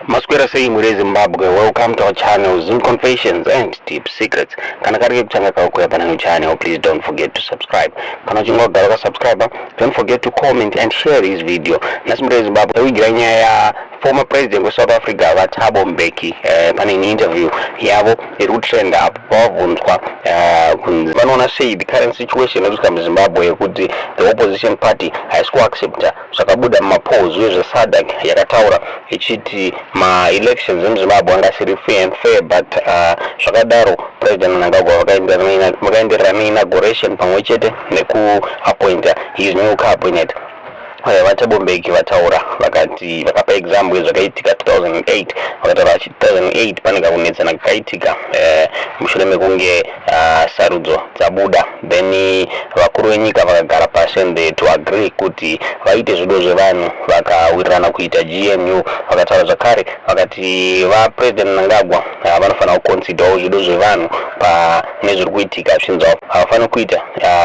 Masquera saying muri Zimbabwe, welcome to our channel Zoom Confessions and Deep Secrets. Kana kari kuchanga kaukuya pana channel, please don't forget to subscribe. Kana chungo gala subscriber, don't forget to comment and share this video. Nasi muri Zimbabwe, wigiranya ya former president of South Africa, Thabo Mbeki, in interview yavo trend up wavunzwa vanona say the current situation in Zimbabwe kuti the opposition party has to accept zvakabuda mumapolls wezve SADC yakataura ichiti ma elections in Zimbabwe angasiri fair but zvakadaro president Mnangagwa vakaenderana inauguration pamwe chete nekuappointa his new cabinet. Thabo Mbeki vataura vakapa example zvakaitika 2008 vakataura 2008 pane kakunetsana kakaitika mushure mekunge sarudzo dzabuda then vakuru venyika vakagara pasi and to agree kuti vaite zvido zvevanhu vakawirirana kuita GNU. Vakataura zvakare vakati vapresident Mnangagwa vanofanira kuconsiderawo zvido zvevanhu nezviri kuitika zvinzwa havafaniri kuita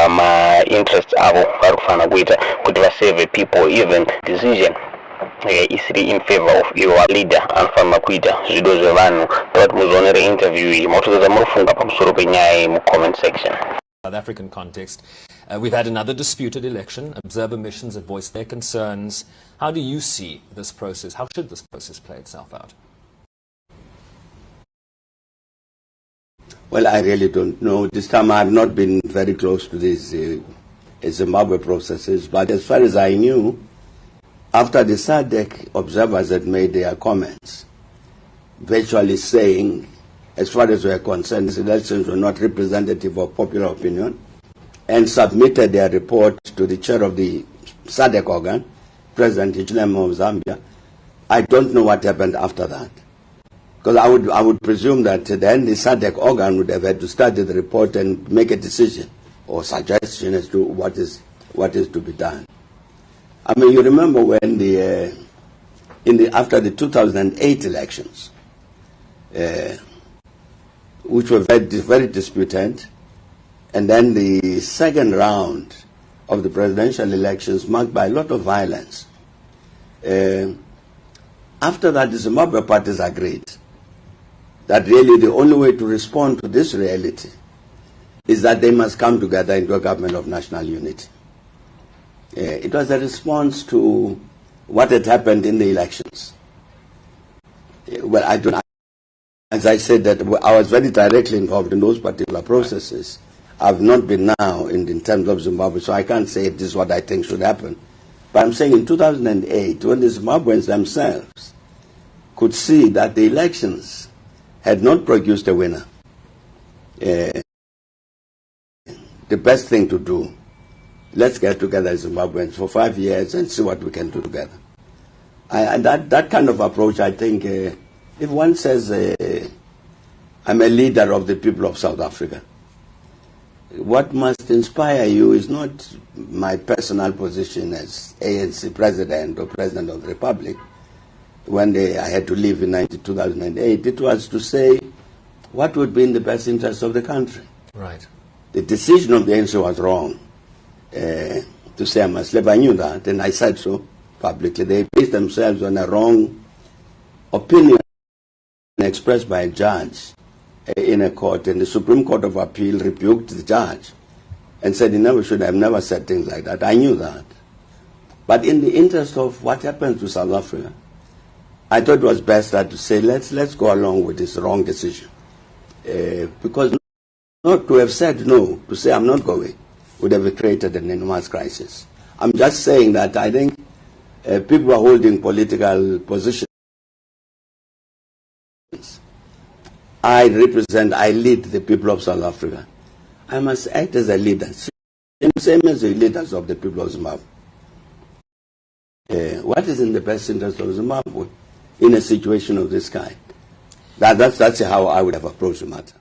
ma-interests avo vari kufanira kuita kuti vasave people. Even decision is in favor of your leader anofanira kuita zvido zvevanhu. But muzonere interview motodza murufunga pamusoro penyaya mu comment section. South African context, we've had another disputed election. Observer missions have voiced their concerns. How do you see this process? How should this process play itself out? Well, I really don't know. This time I have not been very close to these Zimbabwe processes, but as far as I knew, after the SADC observers had made their comments, virtually saying, as far as we are concerned, these elections were not representative of popular opinion, and submitted their report to the chair of the SADC organ, President Hichilema of Zambia. I don't know what happened after that. Because I would presume that then the SADC organ would have had to study the report and make a decision or suggestion as to what is to be done. I mean, you remember when after the 2008 elections, which were very disputed, and then the second round of the presidential elections marked by a lot of violence. After that, the Zimbabwe parties agreed that really the only way to respond to this reality is that they must come together into a government of national unity. It was a response to what had happened in the elections. Well, as I said, that I was very directly involved in those particular processes. I've not been now in terms of Zimbabwe, so I can't say this is what I think should happen. But I'm saying in 2008, when the Zimbabweans themselves could see that the elections had not produced a winner, the best thing to do, let's get together as Zimbabweans for 5 years and see what we can do together. And that kind of approach, I think, if one says, I'm a leader of the people of South Africa, what must inspire you is not my personal position as ANC president or president of the Republic. When I had to leave in 2008, it was to say what would be in the best interest of the country. Right. The decision of the ANC was wrong to say I must leave. I knew that, and I said so publicly. They based themselves on a wrong opinion expressed by a judge in a court, and the Supreme Court of Appeal rebuked the judge and said he never should have never said things like that. I knew that. But in the interest of what happens to South Africa, I thought it was best to say let's go along with this wrong decision. Because not to have said no, to say I'm not going, would have created an enormous crisis. I'm just saying that I think people are holding political positions. I lead the people of South Africa. I must act as a leader, same as the leaders of the people of Zimbabwe. What is in the best interest of Zimbabwe in a situation of this kind? That's how I would have approached the matter.